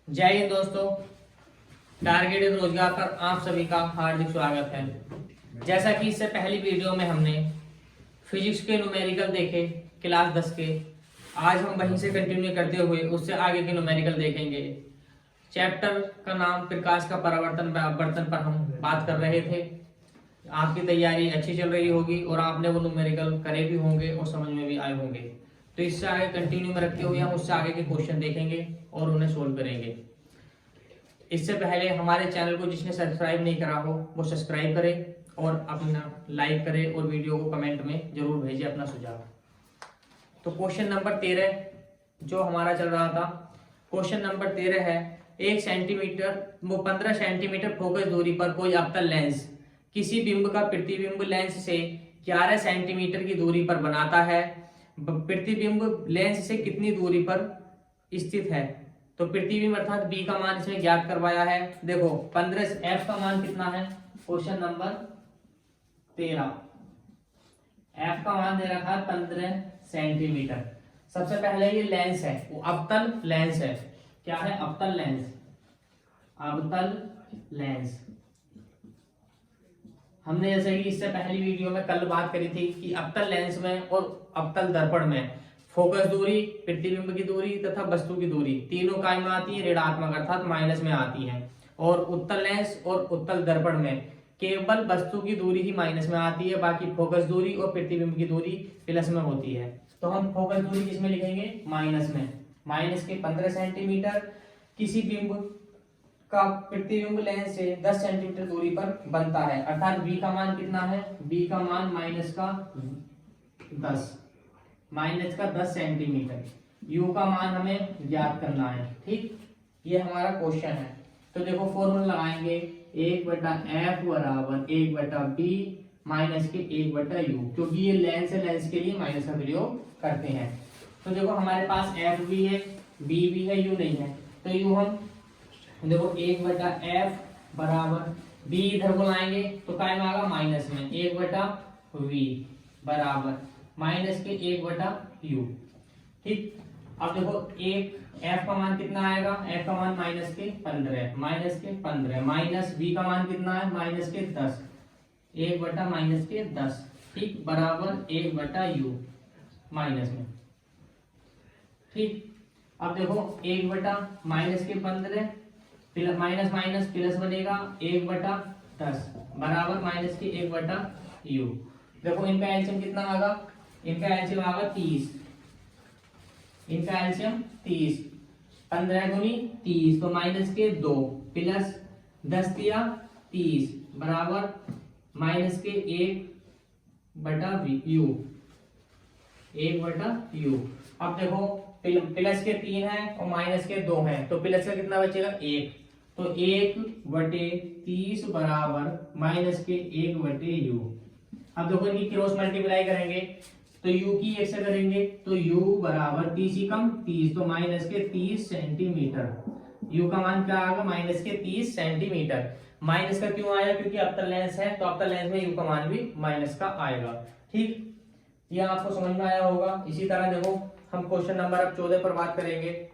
जय हिंद दोस्तों। टारगेटेड रोजगार पर आप सभी का हार्दिक स्वागत है। जैसा कि इससे पहली वीडियो में हमने फिजिक्स के न्यूमेरिकल देखे क्लास 10 के, आज हम वहीं से कंटिन्यू करते हुए उससे आगे के न्यूमेरिकल देखेंगे। चैप्टर का नाम प्रकाश का परावर्तन व अपवर्तन पर हम बात कर रहे थे। आपकी तैयारी अच्छी चल रही होगी और आपने वो न्यूमेरिकल करे भी होंगे और समझ में भी आए होंगे। तो इससे आगे कंटिन्यू में रखते हुए हम उससे आगे के क्वेश्चन देखेंगे और उन्हें सोल्व करेंगे। इससे पहले हमारे चैनल को जिसने सब्सक्राइब नहीं करा हो वो सब्सक्राइब करे और अपना लाइक करे और वीडियो को कमेंट में जरूर भेजे अपना सुझाव। तो क्वेश्चन नंबर 13 जो हमारा चल रहा था, क्वेश्चन नंबर 13 है 15 सेंटीमीटर फोकस दूरी पर कोई अवतल लेंस किसी बिंब का प्रतिबिंब लेंस से 11 सेंटीमीटर की दूरी पर बनाता है। प्रतिबिंब लेंस से कितनी दूरी पर स्थित है? तो प्रतिबिंब अर्थात बी का मान इसमें ज्ञात करवाया है। देखो 15 एफ का मान कितना है, क्वेश्चन नंबर 13 एफ का मान दे रखा है 15 सेंटीमीटर। सबसे पहले ये लेंस है, वो अवतल लेंस है। क्या है? अवतल लेंस। अवतल लेंस हमने जैसे कि इससे पहली वीडियो में कल बात करी थी कि अवतल लेंस में और अवतल दर्पण में फोकस दूरी, प्रतिबिंब की दूरी तथा वस्तु की दूरी तीनों काय में आती है, ऋणात्मक अर्थात माइनस में आती है। और उत्तल लेंस और उत्तल दर्पण में केवल वस्तु की दूरी ही माइनस में आती है, बाकी फोकस दूरी और प्रतिबिंब की दूरी प्लस में होती है। तो हम फोकस दूरी किसमें लिखेंगे? माइनस में। माइनस के 15 सेंटीमीटर किसी बिंब का प्रतिबिंब लेंस से 10 सेंटीमीटर दूरी पर बनता है, अर्थात बी का मान कितना है? बी का मान माइनस का 10 सेंटीमीटर। यू का मान हमें ज्ञात करना है। ठीक, ये हमारा क्वेश्चन है। तो देखो फॉर्मूला लगाएंगे 1/f बराबर 1/b माइनस के 1/u, क्योंकि ये लेंस है, लेंस के लिए माइनस का प्रयोग करते हैं। तो देखो हमारे पास f भी है, b भी है, u नहीं है। तो u हम देखो 1/f बराबर b इधर को लाएंगे तो काय में आएगा? माइनस में 1/v बराबर माइनस के 1/u। ठीक, अब देखो एक f का मान कितना आएगा? f का मान माइनस के 15 माइनस v का मान कितना है? माइनस के 10, 1/-10। ठीक, बराबर 1/u माइनस में। ठीक, अब देखो 1/-15 माइनस माइनस प्लस बनेगा 1/10 बराबर माइनस की 1/u। देखो इनका एलसीएम कितना आएगा? इनका एलसीएम आएगा 30। इनका एलसीएम 30, 15 गुनी 30 तो माइनस के 2 प्लस 10 दिया 30 बराबर माइनस के 1/u। 1/u। अब देखो प्लस के 3 है और माइनस के 2 है, तो प्लस का कितना बचेगा? 1। तो 1/30 बराबर माइनस के 1/u। अब देखो इनकी क्रॉस मल्टीप्लाई करेंगे तो u की 1 से करेंगे तो u बराबर 30 ही कम 30, तो माइनस के 30 सेंटीमीटर। u का मान क्या आएगा? माइनस के 30 सेंटीमीटर। माइनस का क्यों आया? क्योंकि अवतल लेंस है, तो अवतल लेंस में u का मान भी माइनस का आएगा। ठीक, ये आपको समझ में आया होगा। इसी तरह देखो हम क्वेश्चन नंबर अब 14 पर बात करेंगे।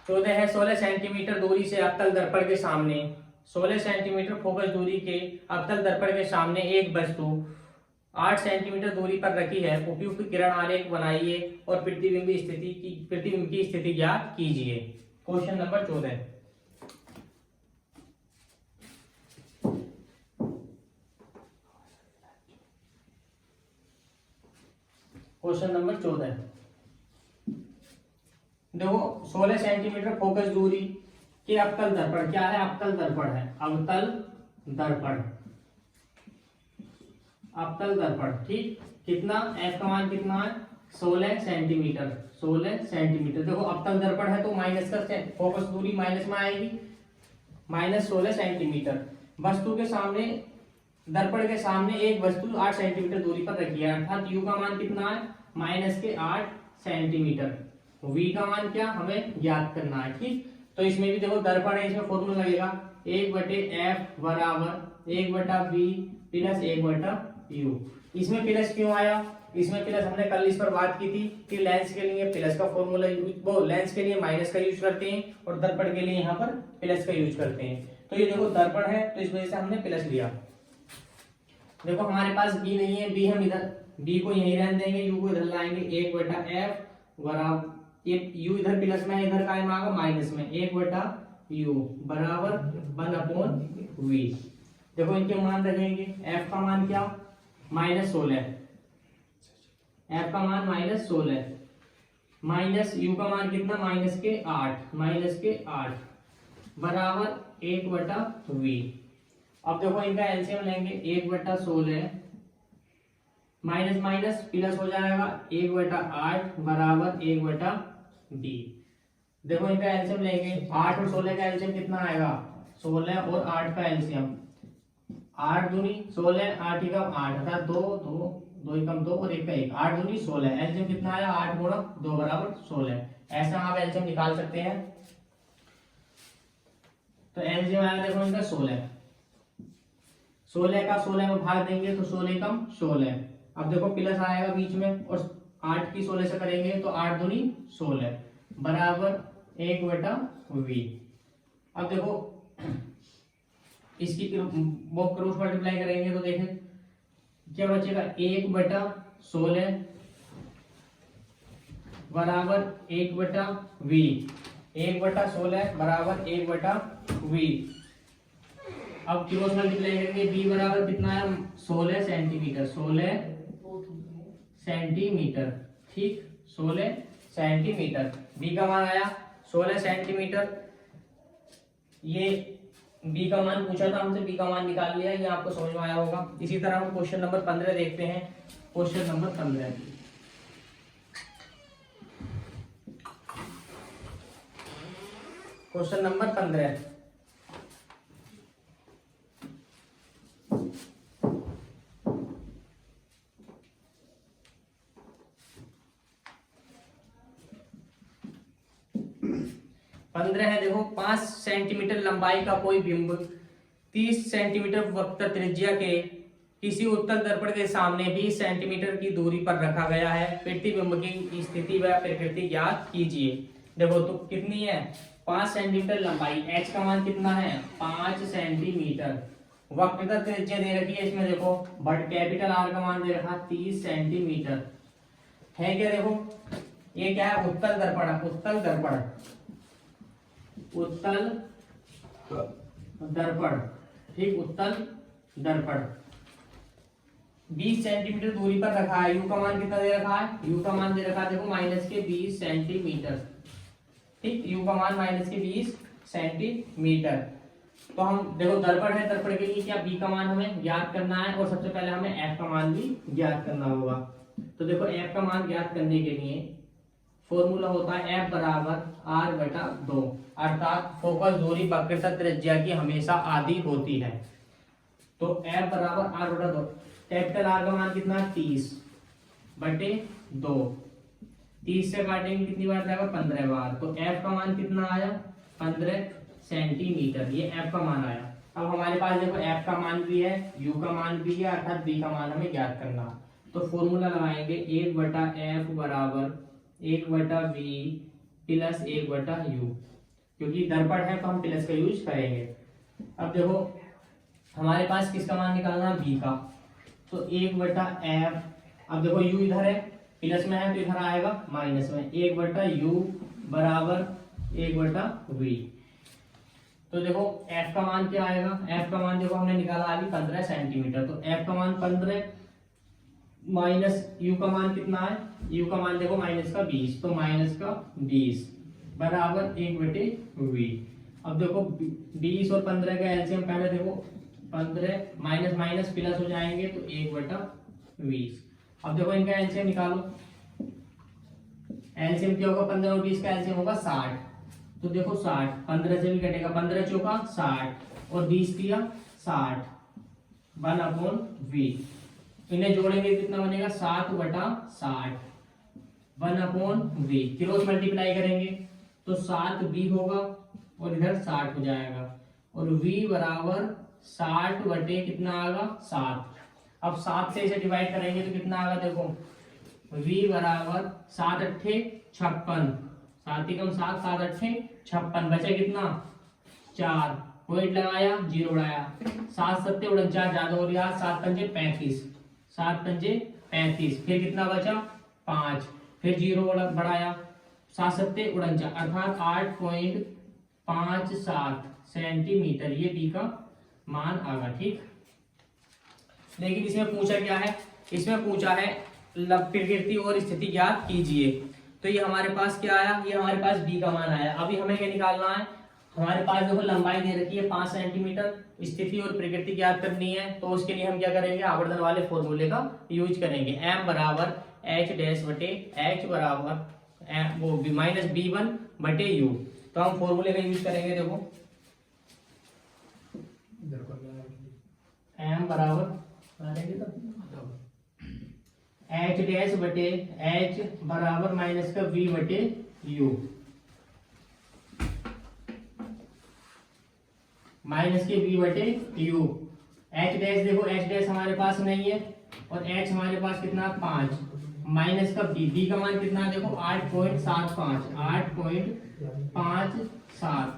14 है 16 सेंटीमीटर दूरी से अवतल दर्पण के सामने 16 सेंटीमीटर फोकस दूरी के अवतल दर्पण के सामने एक वस्तु 8 सेंटीमीटर दूरी पर रखी है। उपयुक्त किरण आलेख बनाइए और प्रतिबिंब की स्थिति ज्ञात कीजिए। Question number 14। क्वेश्चन नंबर 14 देखो 16 सेंटीमीटर फोकस दूरी के अवतल दर्पण। क्या है? अवतल दर्पण है। अवतल दर्पण, अवतल दर्पण। ठीक, कितना? f का मान कितना है? 16 सेंटीमीटर। 16 सेंटीमीटर। देखो अवतल दर्पण है तो माइनस का फोकस दूरी माइनस में आएगी, माइनस 16 सेंटीमीटर। वस्तु के सामने, दर्पण के सामने एक वस्तु 8 सेंटीमीटर दूरी पर रखी है, अर्थात u का मान कितना है? माइनस के 8 सेंटीमीटर। v का मान क्या हमें ज्ञात करना है। ठीक, तो इसमें भी देखो दर्पण है, इसमें फॉर्मूला लगेगा 1/f बराबर 1/v प्लस 1/u। इसमें प्लस क्यों आया? इसमें प्लस हमने कल इस पर बात की थी कि लेंस के लिए प्लस का फॉर्मूला यूज, वो लेंस के लिए माइनस का यूज करते हैं और दर्पण के लिए यहाँ पर प्लस का यूज करते हैं। तो ये देखो दर्पण है तो इस वजह से हमने प्लस लिया। देखो हमारे पास बी नहीं है, बी हम इधर बी को यहीं रहने देंगे, यू को इधर लाएंगे, 1/f बराबर ये यू इधर प्लस में है, इधर का आएगा माइनस में, 1/u बराबर 1/v। देखो इनके मान रखेंगे, f का मान क्या -16, f का मान -16 माइनस u का मान कितना -8 बराबर 1/v। अब देखो इनका एलसीएम लेंगे, 1/16 माइनस माइनस प्लस हो जाएगा, 1/8 बराबर 1/b। देखो इनका एलसीएम लेंगे, 8 और 16 का एलसीएम कितना आएगा, 16 और 8 का एलसीएम, 8 दूनी 16, 8 एकम 8 अर्थात 2 2 2 एकम 2 और 1 का 1, 8 दूनी 16, एलसीएम कितना आया 8 गुणा 2 बराबर 16। ऐसा आप एलसीएम निकाल सकते हैं। तो एलसीएम आया देखो इनका 16 का 16 में भाग देंगे तो 16 कम 16। अब देखो प्लस आएगा बीच में और 8 की 16 से करेंगे तो 8 दूनी 16 बराबर 1/v। अब देखो इसकी वो क्रॉस मल्टीप्लाई करेंगे तो देखें क्या बचेगा, 1/16 बराबर 1/v, 1/16 बराबर 1/v। अब क्रॉस मल्टीप्लाई करेंगे, b बराबर कितना है 16 सेंटीमीटर, 16 सेंटीमीटर, ठीक 16 सेंटीमीटर, b का मान आया 16 सेंटीमीटर। ये b का मान पूछा था हमसे, b का मान निकाल लिया, ये आपको समझ में आया होगा। इसी तरह हम क्वेश्चन नंबर 15 देखते हैं। क्वेश्चन नंबर 15, क्वेश्चन नंबर 15 15 है। देखो 5 सेंटीमीटर लंबाई का कोई बिंब 30 सेंटीमीटर वक्र त्रिज्या के किसी उत्तल दर्पण के सामने 20 सेंटीमीटर की दूरी पर रखा गया है। प्रतिबिंब की स्थिति व प्रकृति ज्ञात कीजिए। देखो तो कितनी है 5 सेंटीमीटर लंबाई, h का मान कितना है 5 सेंटीमीटर, वक्र त्रिज्या दे रखी है इसमें, देखो बट कैपिटल R का मान दे रखा 30 सेंटीमीटर है। क्या देखो ये क्या है उत्तल दर्पण, उत्तल दर्पण, उत्तल दर्पण, ठीक उत्तल दर्पण 20 सेंटीमीटर दूरी पर रखा है। यू का मान कितना दे रखा है, यू का मान दे रखा है देखो -20 सेंटीमीटर, ठीक यू का मान -20 सेंटीमीटर। तो हम देखो दर्पण है, दर्पण के लिए क्या बी का मान हमें ज्ञात करना है और सबसे पहले हमें एफ का मान भी ज्ञात करना होगा। तो देखो एफ का मान ज्ञात करने के लिए फॉर्मूला होता है F बराबर R/2, अर्थात फोकस दूरी वक्रता त्रिज्या की हमेशा आधी होती है। तो F बराबर R/2, कैपिटल R का मान कितना 30/2, 30 से काटेंगे कितनी बार जाएगा 15 बार। तो F का मान कितना आया 15 सेंटीमीटर, ये F का मान आया। अब हमारे पास देखो F का मान भी है, U का मान भी है, अर्थात B का मान हमें ज्ञात करना। तो फॉर्मूला लगाएंगे 1/F बराबर 1/v प्लस 1/u, क्योंकि दर्पण है तो हम प्लस का यूज करेंगे। अब देखो हमारे पास किसका मान निकालना है b का, तो 1/f, अब देखो u इधर है प्लस में है तो इधर आएगा माइनस में, 1/u बराबर 1/v। तो देखो f का मान क्या आएगा, f का मान देखो हमने निकाला अभी 15 सेंटीमीटर, तो f का मान 15 माइनस u का मान कितना है, u का मान देखो -20, तो -20 बराबर 1/v। अब देखो 20 और 15 का एलसीएम पहले देखो 15 माइनस माइनस प्लस हो जाएंगे तो 1/20। अब देखो इनका एलसीएम निकालो, एलसीएम क्या होगा 15 और 20 का एलसीएम होगा 60। तो देखो 60 15 से भी कटेगा, 15 चौका 60 और 20 दिया 60, 1/v। इन्हें जोड़ेंगे कितना बनेगा 7/60, 1/v। क्रॉस मल्टीप्लाई करेंगे तो 7b होगा और इधर 60 हो जाएगा और v बराबर 60 बटे कितना आएगा 7। अब 7 से इसे डिवाइड करेंगे तो कितना आएगा देखो v बराबर 7 अट्ठे 56, 7 एकम 7, 7 अट्ठे 56, बचे कितना 4, पॉइंट लगाया, जीरो उड़ाया, 7 सत्ते 49 ज्यादा हो गया, 7 पंजे 35, 7 पंजे 35, फिर कितना बचा 5, फिर जीरो बढ़ाया, 7 सत्ते 49, अर्थात 8.57 सेंटीमीटर ये बी का मान आगा। ठीक, लेकिन इसमें पूछा क्या है, इसमें पूछा है प्रकृति और स्थिति ज्ञात कीजिए। तो ये हमारे पास क्या आया, ये हमारे पास बी का मान आया। अभी हमें क्या निकालना है, हमारे पास देखो लंबाई दे रखी है 5 सेंटीमीटर, स्थिति और प्रकृति ज्ञात करनी है। तो उसके लिए हम क्या करेंगे, आवर्धन वाले फॉर्मूले का यूज करेंगे। m बराबर h डैश बटे h बराबर वो माइनस b1 बटे u। तो हम फॉर्मूले का यूज करेंगे, देखो m बराबर h डैश बटे h बराबर माइनस का v बटे u, माइनस के v बटे u। h डैश देखो, h डैश हमारे पास नहीं है और h हमारे पास कितना 5, माइनस का b का मान कितना देखो 8.75, 8.57,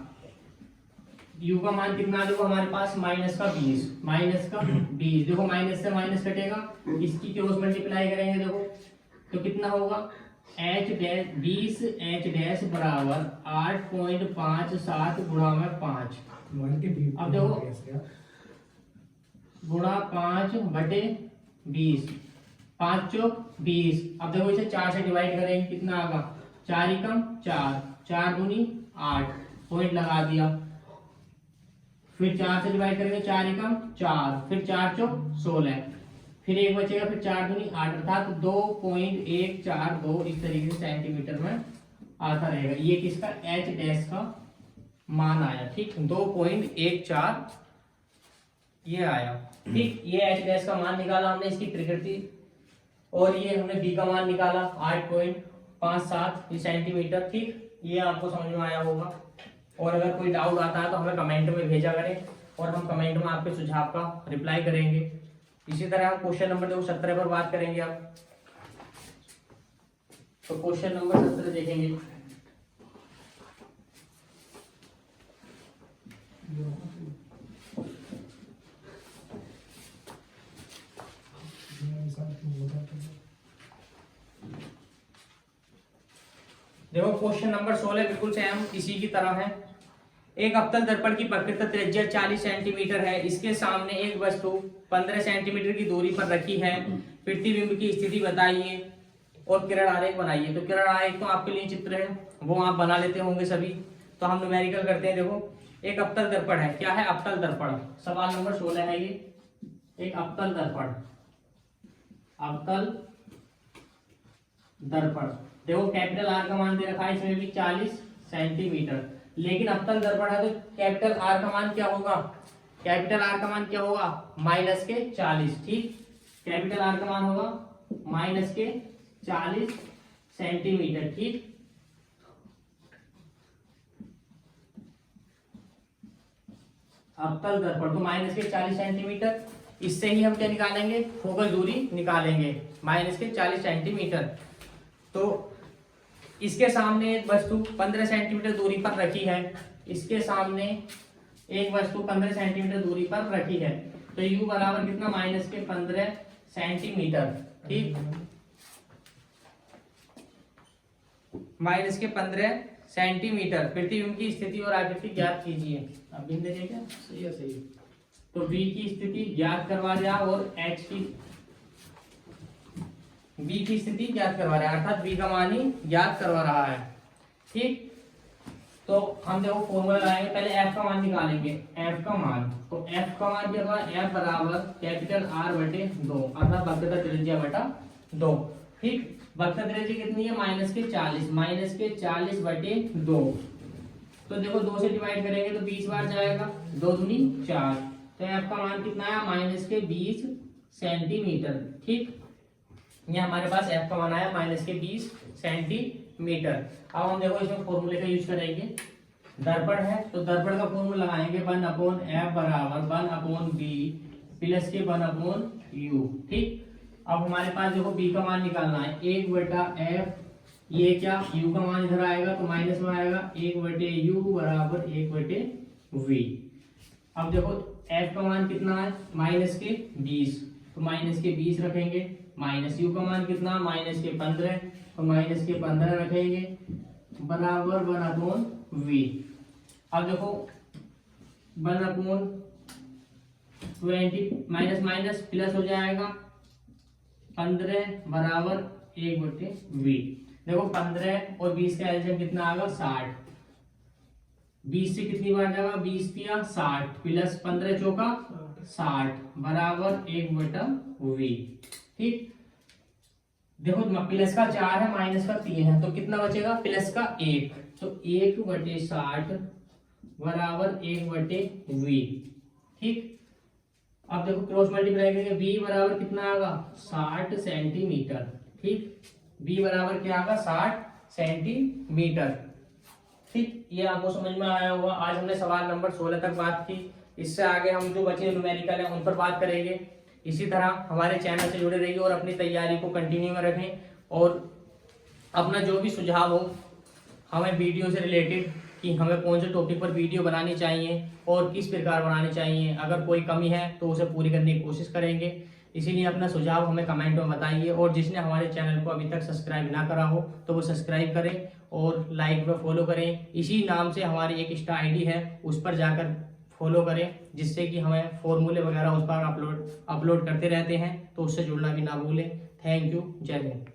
u का मान कितना देखो हमारे पास माइनस का 20, माइनस का 20, देखो माइनस से माइनस कटेगा, इसकी क्रॉस मल्टीप्लाई करेंगे देखो तो कितना होगा h डैश 20 h डैश बराबर 8.57 गुणा में 5, अब देखो गुणा 5 बटे 20, 5 चौक 20। अब देखो इसे 4 से डिवाइड करेंगे, कितना आगा 4 एकम 4, 4 दूनी 8, पॉइंट लगा दिया, फिर 4 से डिवाइड करेंगे 4 एकम 4, फिर 4 चौक 16, फिर एक बचेगा, फिर 4 दूनी 8, अर्थात 2.142 इस तरीके से सेंटीमीटर में आता रहेगा। ये किसका h डैश का मान आया। ठीक, 2.14 ये आया। ठीक, ये h डैश का मान निकाला हमने, इसकी प्रकृति, और ये हमने b का मान निकाला 8.57 सेंटीमीटर। ठीक, ये आपको समझ में आया होगा। और अगर कोई डाउट आता है तो हमें कमेंट में भेजा करें और हम कमेंट में आपके सुझाव का रिप्लाई करेंगे। इसी तरह हम क्वेश्चन नंबर 17 पर बात करेंगे अब। तो क्वेश्चन नंबर 17 देखेंगे। देखो क्वेश्चन नंबर 16 बिल्कुल सेम इसी की तरह है। एक अवतल दर्पण की प्रकृत त्रिज्या 40 सेंटीमीटर है। इसके सामने एक वस्तु 15 सेंटीमीटर की दूरी पर रखी है। प्रतिबिंब की स्थिति बताइए और किरण आरेख बनाइए। तो किरण आरेख तो आपके लिए चित्र है, वो आप बना लेते होंगे सभी। तो हम न्यूमेरिकल करते हैं। देखो एक अवतल दर्पण है। क्या है? अवतल दर्पण। सवाल नंबर 16 है ये। एक अवतल दर्पण, अवतल दर्पण। देखो कैपिटल आर का मान दे रखा है इसमें भी 40 सेंटीमीटर। लेकिन अवतल दर्पण है तो कैपिटल आर का मान क्या होगा? कैपिटल आर का मान क्या होगा? माइनस के 40। ठीक, कैपिटल आर का मान होगा माइनस के 40 सेंटीमीटर। ठीक, अवतल दर्पण तो माइनस के 40 सेंटीमीटर। इससे ही हम क्या निकालेंगे? फोकस दूरी निकालेंगे, माइनस के 40 सेंटीमीटर। तो इसके सामने एक वस्तु 15 सेंटीमीटर दूरी पर रखी है। इसके सामने एक वस्तु 15 सेंटीमीटर दूरी पर रखी है। तो u बराबर कितना? माइनस के 15 सेंटीमीटर। ठीक, माइनस के 15 सेंटीमीटर। प्रतिबिंब की स्थिति और आकृति ज्ञात कीजिए। अब बिंदु देखिए क्या सही है? सही। तो v की स्थिति ज्ञात करवा दिया और h की b की स्थिति ज्ञात करवा रहा है, अर्थात b का मान ही ज्ञात करवा रहा है। ठीक, तो हम देखो फॉर्मूला लगाएंगे। पहले f का मान निकालेंगे। f का मान, तो f का मान क्या होगा? f बराबर कैपिटल R बटे 2, अर्थात वक्रता त्रिज्या बटा 2। ठीक, वक्रता त्रिज्या कितनी है? माइनस के 40, माइनस के 40 बटे 2। तो देखो 2 से डिवाइड करेंगे तो 20 बार जाएगा, 2 दूनी 4। तो f का मान कितना है? माइनस के 20 सेंटीमीटर। ठीक, ये हमारे पास f का मान आया माइनस के 20 सेंटीमीटर। अब हम देखो इसमें फॉर्मूले का यूज करेंगे। दर्पण है तो दर्पण का फॉर्मूला लगाएंगे 1/f बराबर 1/b प्लस के 1/u। ठीक, अब हमारे पास देखो b का मान निकालना है, 1/f, ये क्या u का मान इधर आएगा तो माइनस में आएगा, 1/u बराबर 1/v। अब देखो f का मान कितना है, माइनस के 20, तो माइनस के 20 रखेंगे, माइनस u का मान कितना, माइनस के 15, तो माइनस के 15 रखेंगे, बराबर 1/v। अब देखो 1/20 माइनस माइनस प्लस हो जाएगा, 15 बराबर 1/v। देखो 15 और 20 का एलसीएम कितना आएगा, 60। 20 से कितनी बार जाएगा, 20 दिया 60 प्लस 15 चौका 60 बराबर 1/v। ठीक, देखो प्लस का 4 है, माइनस का 3 है, तो कितना बचेगा, प्लस का 1, तो 1/60 बराबर 1/v। ठीक, अब देखो क्रॉस मल्टीप्लाई करेंगे, v बराबर कितना आएगा, 60 सेंटीमीटर। ठीक, v बराबर क्या आएगा, 60 सेंटीमीटर। ठीक, ये आपको समझ में आया होगा। आज हमने सवाल नंबर 16 तक बात की, इससे आगे हम जो बचे न्यूमेरिकल है उन पर बात करेंगे। इसी तरह हमारे चैनल से जुड़े रहिए और अपनी तैयारी को कंटिन्यू में रखें, और अपना जो भी सुझाव हो हमें वीडियो से रिलेटेड कि हमें कौन से टॉपिक पर वीडियो बनानी चाहिए और किस प्रकार बनानी चाहिए, अगर कोई कमी है तो उसे पूरी करने की कोशिश करेंगे। इसीलिए अपना सुझाव हमें कमेंट में बताइए, और जिसने हमारे चैनल को अभी तक सब्सक्राइब ना करा हो तो वो सब्सक्राइब करें और लाइक व फॉलो करें। इसी नाम से हमारी एक इंस्टा आईडी है, उस पर जाकर फॉलो करें, जिससे कि हमें फॉर्मूले वगैरह उस पर अपलोड करते रहते हैं, तो उससे जुड़ना भी ना भूलें। थैंक यू, जय हिंद।